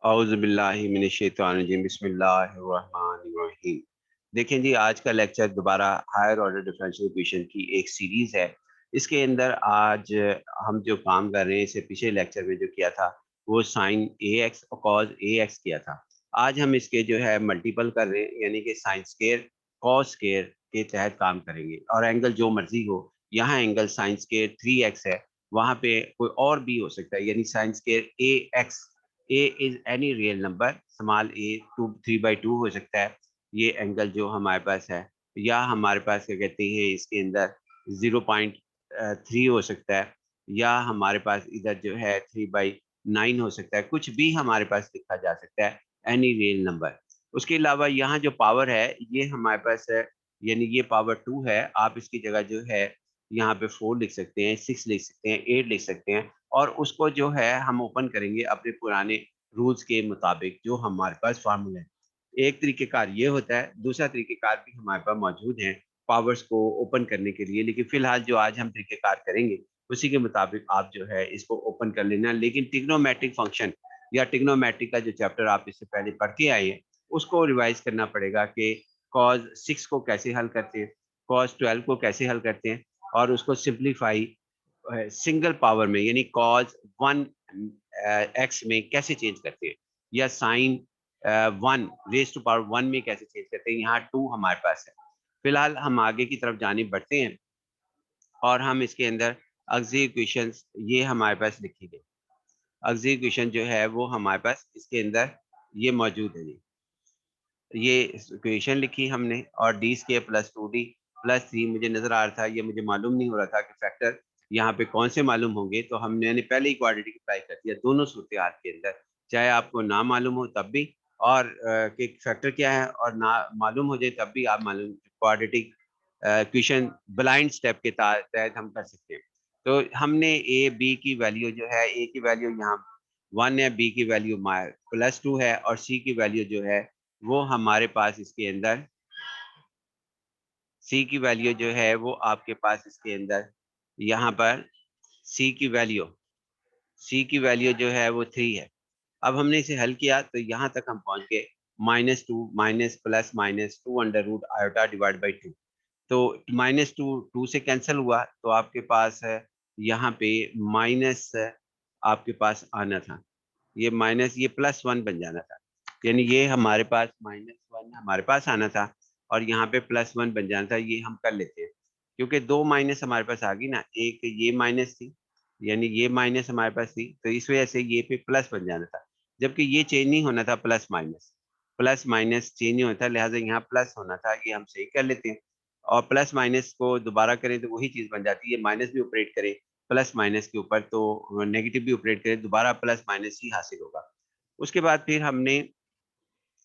औज़ुबिल्लाहि मिनश्शैतानिर्रजीम बिस्मिल्लाहिर्रहमानिर्रहीम। देखें जी, आज का लेक्चर दोबारा हायर ऑर्डर डिफरेंशियल इक्वेशन की एक सीरीज़ है। इसके अंदर आज हम जो काम कर रहे हैं, इससे पिछले लेक्चर में जो किया था वो साइन ए एक्स और कॉस ए एक्स किया था। आज हम इसके जो है मल्टीपल कर रहे हैं, यानी कि साइन स्क्वायर कॉस स्क्वायर के तहत काम करेंगे और एंगल जो मर्जी हो। यहाँ एंगल साइन स्क्वायर 3x है, वहाँ पे कोई और भी हो सकता है, यानी sine square A X. A is any real number, small A 3/2 हो सकता है ये एंगल जो हमारे पास है, या हमारे पास क्या कहते हैं इसके अंदर 0.3 हो सकता है, या हमारे पास इधर जो है 3/9 हो सकता है। कुछ भी हमारे पास लिखा जा सकता है, एनी रियल नंबर। उसके अलावा यहाँ जो पावर है ये हमारे पास है, यानी ये पावर 2 है। आप इसकी जगह जो है यहाँ पे 4 लिख सकते हैं, 6 लिख सकते हैं, 8 लिख सकते हैं, और उसको जो है हम ओपन करेंगे अपने पुराने रूल्स के मुताबिक जो हमारे पास फार्मूला है। एक तरीक़ेकार ये होता है, दूसरा तरीक़ेकार भी हमारे पास मौजूद है पावर्स को ओपन करने के लिए, लेकिन फ़िलहाल जो आज हम तरीक़ेकार करेंगे, उसी के मुताबिक आप जो है इसको ओपन कर लेना। लेकिन ट्रिग्नोमेट्रिक फ़ंक्शन या ट्रिग्नोमेट्रिक का जो चैप्टर आप इससे पहले पढ़ के आए हैं, उसको रिवाइज़ करना पड़ेगा कि कॉस 6 को कैसे हल करते हैं, कॉस 12 को कैसे हल करते हैं, और उसको सिम्प्लीफाई सिंगल पावर में यानी कॉस 1 एक्स में कैसे चेंज करते हैं, या साइन 1 रेज़ टू पावर 1 में कैसे चेंज करते हैं। यहाँ 2 हमारे पास है। फिलहाल हम आगे की तरफ जानिब बढ़ते हैं और हम इसके अंदर ऑक्सिलरी इक्वेशंस ये हमारे पास लिखी गई। ऑक्सिलरी इक्वेशन जो है वो हमारे पास इसके अंदर ये मौजूद है जी। ये इक्वेशन लिखी हमने, और D square plus 2d plus 3 मुझे नज़र आ रहा था, ये मुझे मालूम नहीं हो रहा था कि फैक्टर यहाँ पे कौन से मालूम होंगे, तो मैंने पहले ही क्वाड्रेटिक अप्लाई कर दिया दोनों सूरत हाल के अंदर, चाहे आपको ना मालूम हो तब भी, और कि फैक्टर क्या है, और ना मालूम हो जाए तब भी आप मालूम क्वाड्रेटिक इक्वेशन ब्लाइंड स्टेप के तहत हम कर सकते हैं। तो हमने ए बी की वैल्यू जो है, ए की वैल्यू यहाँ 1 है, बी की वैल्यू प्लस 2 है, और सी की वैल्यू जो है वो हमारे पास इसके अंदर सी की वैल्यू जो है वो आपके पास इसके अंदर यहाँ पर सी की वैल्यू सी की वैल्यू जो है वो 3 है। अब हमने इसे हल किया तो यहाँ तक हम पहुँच गए -2 minus plus minus 2 under root iota divide by 2। तो -2 2 से कैंसल हुआ तो आपके पास है यहाँ पे माइनस आपके पास आना था। ये माइनस ये +1 बन जाना था। यानी ये हमारे पास -1 हमारे पास आना था, और यहाँ पे +1 बन जाना था। ये हम कर लेते हैं, क्योंकि 2 माइनस हमारे पास आ गई ना, एक ये माइनस थी, यानी ये माइनस हमारे पास थी, तो इस वजह से ये पे प्लस बन जाना था। जबकि ये चेंज नहीं होना था प्लस-माइनस, प्लस-माइनस चेंज नहीं होता, लिहाज़ा यहाँ प्लस होना था, ये हम सही कर लेते हैं। और प्लस-माइनस को दोबारा करें तो वही चीज़ बन जाती है, माइनस भी ऑपरेट करें प्लस माइनस के ऊपर तो नेगेटिव भी ऑपरेट करें, दोबारा प्लस माइनस ही हासिल होगा। उसके बाद फिर हमने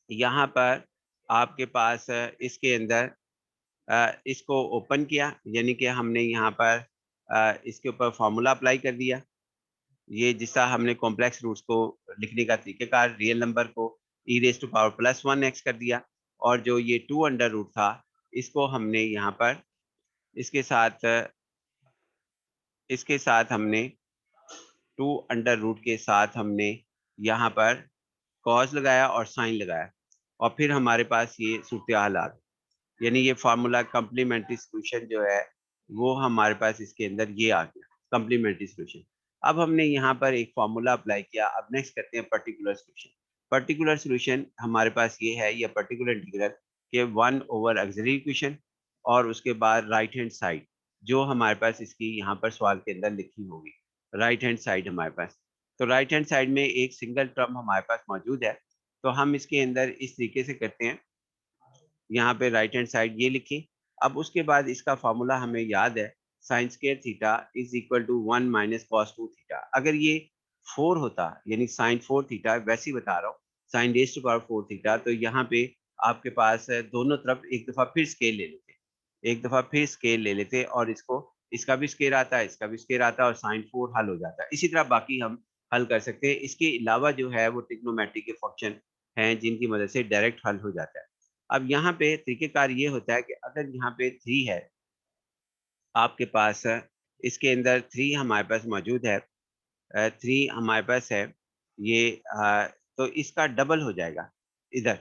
यहाँ पर आपके पास इसके अंदर इसको ओपन किया, यानी कि हमने यहाँ पर इसके ऊपर फ़ॉर्मूला अप्लाई कर दिया। ये जिसका हमने कॉम्प्लेक्स रूट्स को लिखने का तरीक़ेकार रियल नंबर को e raise to power +1 x कर दिया, और जो ये 2 अंडर रूट था, इसको हमने यहाँ पर इसके साथ इसके साथ हमने 2 अंडर रूट के साथ हमने यहाँ पर कॉस लगाया और साइन लगाया, और फिर हमारे पास ये सूरत-ए-हाल आ गई। यानी ये फ़ॉर्मूला कॉम्प्लीमेंट्री सॉल्यूशन जो है, वो हमारे पास इसके अंदर ये आ गया, कॉम्प्लीमेंट्री सॉल्यूशन। अब हमने यहाँ पर एक फ़ॉर्मूला अप्लाई किया, अब नेक्स्ट करते हैं पर्टिकुलर सॉल्यूशन। पर्टिकुलर सॉल्यूशन हमारे पास ये है, या पर्टिकुलर इंटीग्रल के 1 ओवर ऑक्सिलरी इक्वेशन, और उसके बाद राइट हैंड साइड जो हमारे पास इसकी यहाँ पर सवाल के अंदर लिखी होगी, राइट हैंड साइड हमारे पास। तो राइट हैंड साइड में एक सिंगल टर्म हमारे पास मौजूद है, तो हम इसके अंदर इस तरीके से करते हैं, यहाँ पे राइट हैंड साइड ये लिखी। अब उसके बाद इसका फ़ॉर्मूला हमें याद है, sine square theta is equal to 1 minus cos 2 theta. अगर ये 4 होता, यानी साइन 4 थीटा, वैसे ही बता रहा हूँ, sine raise to power 4 theta, तो यहाँ पे आपके पास दोनों तरफ एक दफ़ा फिर स्केल ले लेते। एक दफ़ा फिर स्केल ले लेते, और इसका भी स्केल आता है, इसका भी स्केल आता है, और साइन 4 हल हो जाता है। इसी तरह बाकी हम हल कर सकते हैं। इसके अलावा जो है वो ट्रिग्नोमेट्री के फ़ंक्शन हैं, जिनकी मदद से डायरेक्ट हल हो जाता है। अब यहाँ पे तरीक़ेकार ये होता है कि अगर यहाँ पे 3 है आपके पास, इसके अंदर 3 हमारे पास मौजूद है, 3 हमारे पास है, ये तो इसका डबल हो जाएगा इधर,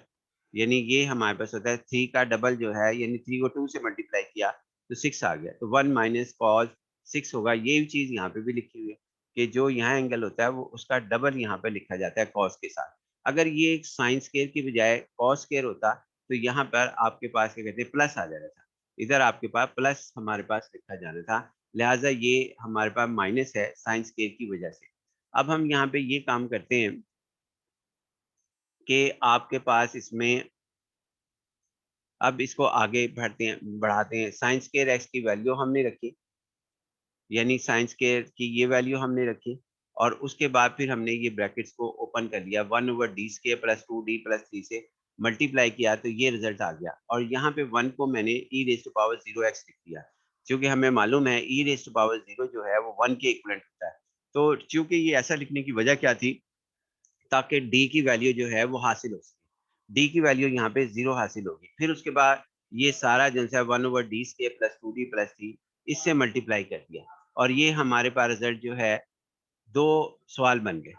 यानी ये हमारे पास होता है 3 का डबल जो है, यानी 3 को 2 से मल्टीप्लाई किया तो 6 आ गया, तो 1 माइनस कॉस 6 होगा। ये चीज़ यहाँ पे भी लिखी हुई है कि जो यहाँ एंगल होता है वो उसका डबल यहाँ पे लिखा जाता है कॉस के साथ। अगर ये एक साइन स्क्वायर की बजाय कॉस स्क्वायर होता तो यहाँ पर आपके पास क्या कहते हैं प्लस आ जाता था, इधर आपके पास प्लस हमारे पास लिखा जाना था, लिहाजा ये हमारे पास माइनस है साइन स्क्वायर की वजह से। अब हम यहाँ पे ये काम करते हैं कि आपके पास इसमें अब इसको आगे बढ़ाते हैं। साइन स्क्वायर एक्स की वैल्यू हमने रखी, यानी साइन स्क्वायर की ये वैल्यू हमने रखी, और उसके बाद फिर हमने ये ब्रैकेट्स को ओपन कर लिया, 1/d² प्लस 2d प्लस 3 से मल्टीप्लाई किया तो ये रिजल्ट आ गया। और यहाँ पे 1 को मैंने e⁻0x लिख दिया, क्योंकि हमें मालूम है e⁻0 जो है वो 1 के इक्विवेलेंट होता है। तो चूंकि ये ऐसा लिखने की वजह क्या थी, ताकि डी की वैल्यू जो है वो हासिल हो सके। डी की वैल्यू यहाँ पे 0 हासिल होगी। फिर उसके बाद ये सारा जो है 1/d² प्लस 2d प्लस 3 इससे मल्टीप्लाई कर दिया, और ये हमारे पास रिजल्ट जो है 2 सवाल बन गए।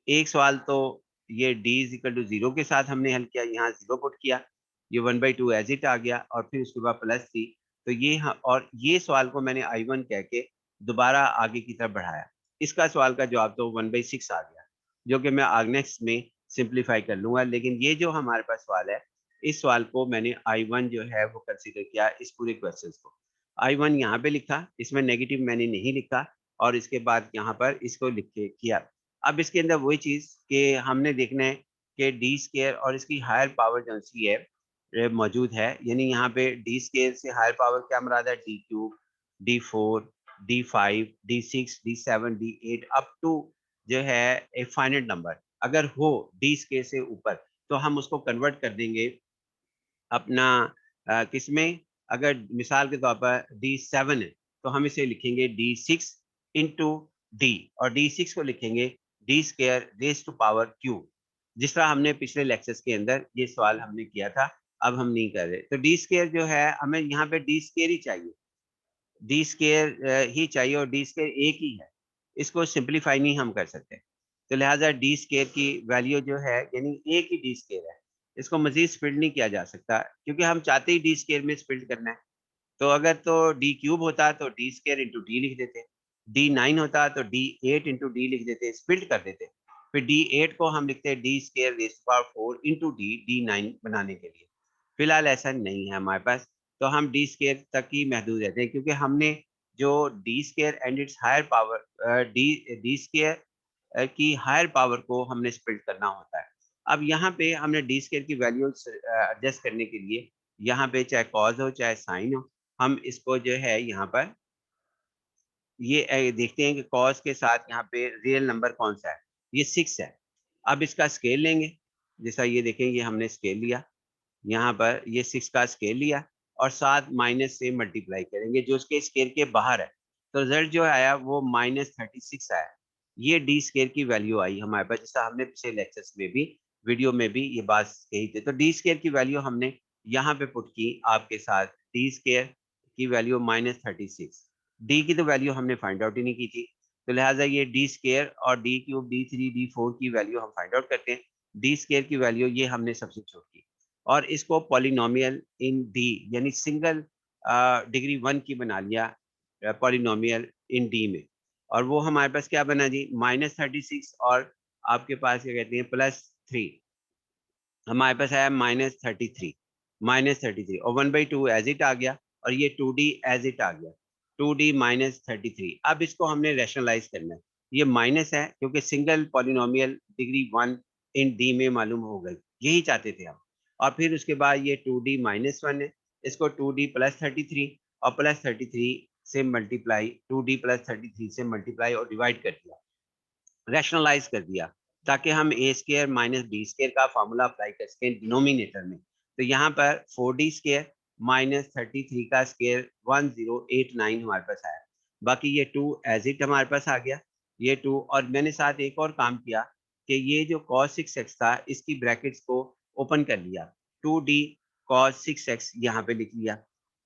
एक सवाल तो ये d इज़ इक्वल टू 0 के साथ हमने हल किया, यहाँ 0 पुट किया, ये 1/2 एज़ इट आ गया, और फिर उसके बाद प्लस 3, तो ये और ये सवाल को मैंने I1 कह के दोबारा आगे की तरफ बढ़ाया। इसका सवाल का जवाब तो 1/6 आ गया, जो कि मैं आगे नेक्स्ट में सिंप्लीफाई कर लूँगा। लेकिन ये जो हमारे पास सवाल है, इस सवाल को मैंने I1 जो है वो कंसीडर किया इस पूरे क्वेश्चन को। I1 यहाँ पे लिखा, इसमें नेगेटिव मैंने नहीं लिखा, और इसके बाद यहाँ पर इसको लिख के किया। अब इसके अंदर वही चीज़ कि हमने देखना है कि d² और इसकी हायर पावर जो-सी है मौजूद है, यानी यहाँ पे d² से हायर पावर क्या मुराद है, d³ d4 d5 d6 d7 d8 up to जो है एक फाइनाइट नंबर अगर हो d² से ऊपर, तो हम उसको कन्वर्ट कर देंगे अपना किसमें, अगर मिसाल के तौर पर D7 है तो हम इसे लिखेंगे D6 इंटू डी, और D6 को लिखेंगे d² raise to power q, जिस तरह हमने पिछले लेक्चर्स के अंदर ये सवाल हमने किया था, अब हम नहीं कर रहे। तो d² जो है हमें यहाँ पे d² ही चाहिए, ही चाहिए, और d² एक ही है, इसको सिंप्लीफाई नहीं हम कर सकते। तो लिहाजा d² की वैल्यू जो है, यानी एक ही d² है, इसको मज़ीद स्प्लिट नहीं किया जा सकता, क्योंकि हम चाहते ही d² में स्प्लिट करना है। तो अगर तो d³ होता तो d² इंटू डी लिख देते, d9 होता तो d8 इंटू डी लिख देते, स्प्लिट कर देते। फिर d8 को हम लिखते हैं d² raise to power 4 into D, d9 बनाने के लिए। फिलहाल ऐसा नहीं है हमारे पास, तो हम d² तक ही महदूद रहते हैं, क्योंकि हमने जो d² and it's higher power d² की हायर पावर को हमने स्प्लिट करना होता है। अब यहाँ पे हमने d² की वैल्यूज एडजस्ट करने के लिए, यहाँ पे चाहे कॉस हो चाहे साइन हो, हम इसको जो है यहाँ पर ये देखते हैं कि कॉस के साथ यहाँ पे रियल नंबर कौन सा है, ये 6 है। अब इसका स्केल लेंगे, जैसा ये देखें ये हमने स्केल लिया, यहाँ पर ये 6 का स्केल लिया, और साथ माइनस से मल्टीप्लाई करेंगे जो उसके स्केल के बाहर है, तो रिजल्ट जो आया वो -36 आया। ये d² की वैल्यू आई हमारे पास, जैसा हमने पिछले लेक्चर्स में भी वीडियो में भी ये बात कही थी। तो d² की वैल्यू हमने यहाँ पे पुट की आपके साथ, d² की वैल्यू -36, d की तो वैल्यू हमने फाइंड आउट ही नहीं की थी, तो लिहाजा ये d² और d³ d3 d4 की वैल्यू हम फाइंड आउट करते हैं। d² की वैल्यू ये हमने सब्स्टिट्यूट की, और इसको पॉलिनोमियल इन डी, यानी सिंगल डिग्री 1 की बना लिया पॉलिनोमियल इन डी में, और वो हमारे पास क्या बना जी, -36, और आपके पास क्या कहते हैं +3, हमारे पास आया -33 और 1/2 एज इट आ गया, और ये 2d एज इट आ गया, 2d -33। अब इसको हमने रैशनलाइज करना है, ये माइनस है क्योंकि सिंगल पॉलिनोमियल डिग्री 1 इन डी में मालूम हो गई, यही चाहते थे हम। और फिर उसके बाद ये 2d -1 है, इसको 2d +33 और +33 से मल्टीप्लाई, 2d +33 से मल्टीप्लाई और डिवाइड कर दिया, रैशनलाइज कर दिया, ताकि हम a² माइनस d² का फार्मूला अप्लाई कर सकें डिनोमिनेटर में। तो यहाँ पर 4d² माइनस 33 का स्क्वायर 1089 हमारे पास आया, बाकी ये 2 एज इट हमारे पास आ गया, ये 2, और मैंने साथ एक और काम किया कि ये जो cos 6x था इसकी ब्रैकेट्स को ओपन कर लिया, 2d cos 6x यहाँ पे लिख लिया,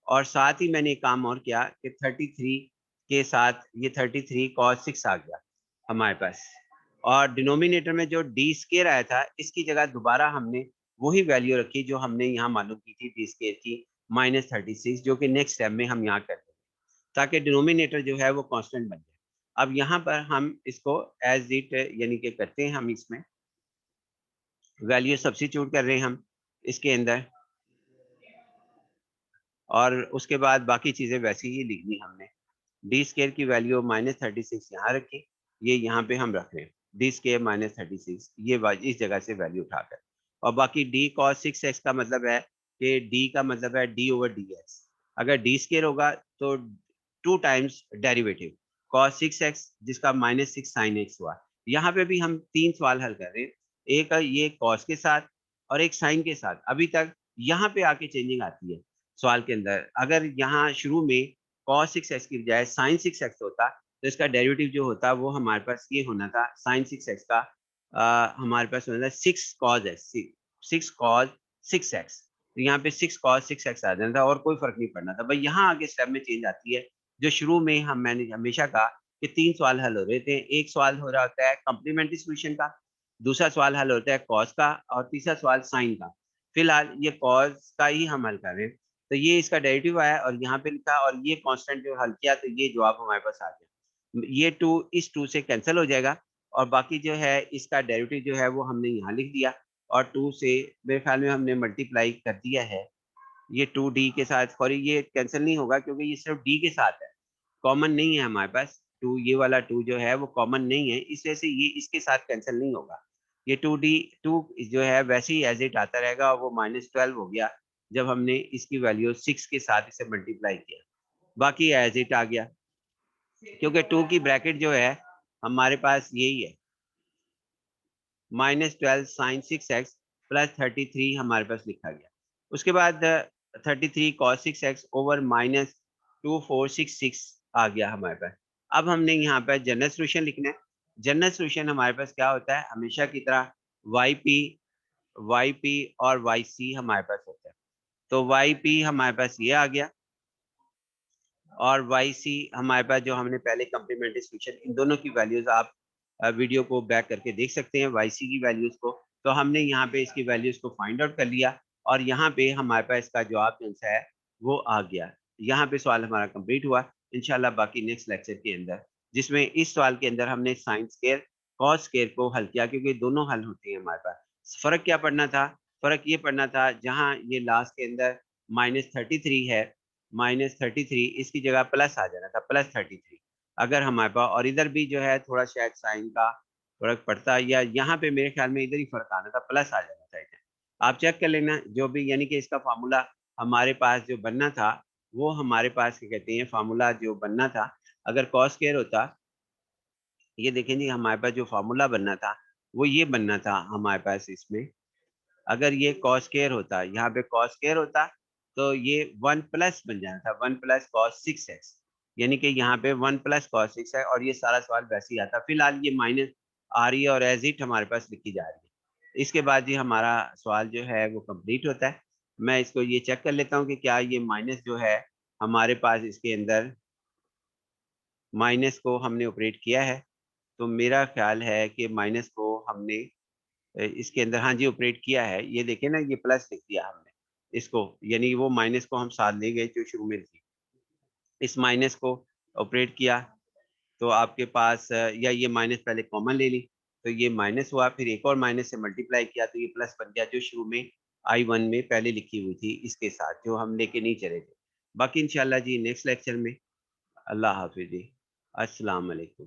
और साथ ही मैंने एक काम और किया कि 33 के साथ ये 33 cos 6 आ गया हमारे पास, और डिनोमिनेटर में जो डी स्क्वायर आया था, इसकी जगह दोबारा हमने वही वैल्यू रखी जो हमने यहाँ मालूम की थी डी स्क्वायर की -36, जो कि नेक्स्ट स्टेप में हम यहाँ कर देंगे, ताकि डिनोमिनेटर जो है वो कांस्टेंट बन जाए। अब यहाँ पर हम इसको एज़ इट यानी कि करते हैं, हम इसमें वैल्यू सब्स्टिट्यूट कर रहे हैं हम इसके अंदर, और उसके बाद बाकी चीज़ें वैसी ही लिखनी हमने। डी स्क्वायर की वैल्यू -36 यहाँ रखी, ये यहाँ पे हम रख रहे हैं डी स्क्वायर -36, ये इस जगह से वैल्यू उठाकर, और बाकी डी cos 6x का मतलब है कि डी का मतलब है डी ओवर डी एक्स। अगर डी स्क्वायर होगा तो 2 टाइम्स डेरिवेटिव cos 6x, जिसका -6 sin x हुआ। यहाँ पे भी हम 3 सवाल हल कर रहे हैं, एक ये cos के साथ और एक sin के साथ। अभी तक यहाँ पे आके चेंजिंग आती है सवाल के अंदर। अगर यहाँ शुरू में cos 6x की बजाय sin 6x होता, तो इसका डेरिवेटिव जो होता वो हमारे पास ये होना था sin 6x का, हमारे पास होना था 6 cos x, 6 cos 6x। तो यहाँ पे 6 cos 6x आ जाना था और कोई फर्क नहीं पड़ना था। भाई यहाँ आगे स्टेप में चेंज आती है, जो शुरू में मैंने हमेशा कहा कि 3 सवाल हल हो रहे थे। एक सवाल हो रहा होता है कॉम्प्लीमेंट्री सॉल्यूशन का, दूसरा सवाल हल होता है cos का, और तीसरा सवाल sin का। फिलहाल ये cos का ही हम हल कर रहे हैं। तो ये इसका डेरिवेटिव आया और यहाँ पे लिखा, और ये कांस्टेंट जो हल किया, तो ये जवाब हमारे पास आ गया। ये 2 इस 2 से कैंसिल हो जाएगा, और बाकी जो है इसका डेरिवेटिव जो है वो हमने यहाँ लिख दिया, और 2 से मेरे ख्याल में हमने मल्टीप्लाई कर दिया है। ये 2d के साथ, सॉरी ये कैंसिल नहीं होगा क्योंकि ये सिर्फ d के साथ है, कॉमन नहीं है हमारे पास। 2 ये वाला 2 जो है वो कॉमन नहीं है, इस वजह से ये इसके साथ कैंसिल नहीं होगा। ये 2 जो है वैसे ही एज़ इट आता रहेगा, और वो -12 हो गया जब हमने इसकी वैल्यू 6 के साथ इसे मल्टीप्लाई किया। बाकी एज़ इट आ गया, क्योंकि 2 की ब्रैकेट जो है हमारे पास यही है, -12 sin 6x प्लस 33 हमारे पास लिखा गया। उसके बाद 33 cos 6x ओवर -2466 आ गया हमारे पास। अब हमने यहाँ पर जनरल सॉल्यूशन लिखना है। जनरल सॉल्यूशन हमारे पास क्या होता है, हमेशा की तरह yp, yp और yc हमारे पास होता है। तो yp हमारे पास ये आ गया, और yc हमारे पास जो हमने पहले कॉम्प्लीमेंट्री सॉल्यूशन, इन दोनों की वैल्यूज आप वीडियो को बैक करके देख सकते हैं yc की वैल्यूज को। तो हमने यहाँ पे इसकी वैल्यूज को फाइंड आउट कर लिया, और यहाँ पे हमारे पास इसका जवाब कौन सा है वो आ गया। यहाँ पे सवाल हमारा कंप्लीट हुआ। इंशाल्लाह बाकी नेक्स्ट लेक्चर के अंदर, जिसमें इस सवाल के अंदर हमने साइन स्क्वायर कॉस स्क्वायर को हल किया, क्योंकि दोनों हल होते हैं हमारे पास। फर्क क्या पढ़ना था, फर्क ये पढ़ना था जहाँ ये लास्ट के अंदर -33 है, -33 इसकी जगह प्लस आ जाना था, +33 अगर हमारे पास, और इधर भी जो है थोड़ा शायद साइन का फर्क पड़ता, या यहाँ पे मेरे ख्याल में इधर ही फर्क आना था, प्लस आ जाना था इधर। आप चेक कर लेना जो भी, यानी कि इसका फार्मूला हमारे पास जो बनना था, वो हमारे पास क्या कहते हैं, फार्मूला जो बनना था, अगर कॉस स्क्वायर होता, ये देखें जी हमारे पास जो फार्मूला बनना था वो ये बनना था हमारे पास इसमें। अगर ये कॉस स्क्वायर होता, यहाँ पे कॉस स्क्वायर होता, तो ये 1 प्लस बन जाना था, 1 प्लस कॉस 6x, यानी कि यहाँ पे 1 प्लस कॉस 6 है, और ये सारा सवाल वैसे ही आता। फिलहाल ये माइनस आ रही है और एज इट हमारे पास लिखी जा रही है। इसके बाद ये हमारा सवाल जो है वो कंप्लीट होता है। मैं इसको ये चेक कर लेता हूँ कि क्या ये माइनस जो है हमारे पास इसके अंदर, माइनस को हमने ऑपरेट किया है। तो मेरा ख्याल है कि माइनस को हमने इसके अंदर, हाँ जी, ऑपरेट किया है। ये देखिए ना, ये प्लस लिख दिया हमने इसको, यानी वो माइनस को हम साथ ले गए जो शुरू में थी। इस माइनस को ऑपरेट किया, तो आपके पास या ये माइनस पहले कॉमन ले ली, तो ये माइनस हुआ, फिर एक और माइनस से मल्टीप्लाई किया तो ये प्लस बन गया, जो शुरू में I1 में पहले लिखी हुई थी इसके साथ, जो हम लेके नहीं चले थे। बाकी इंशाल्लाह जी नेक्स्ट लेक्चर में। अल्लाह हाफ़िज़ जी। अस्सलाम वालेकुम।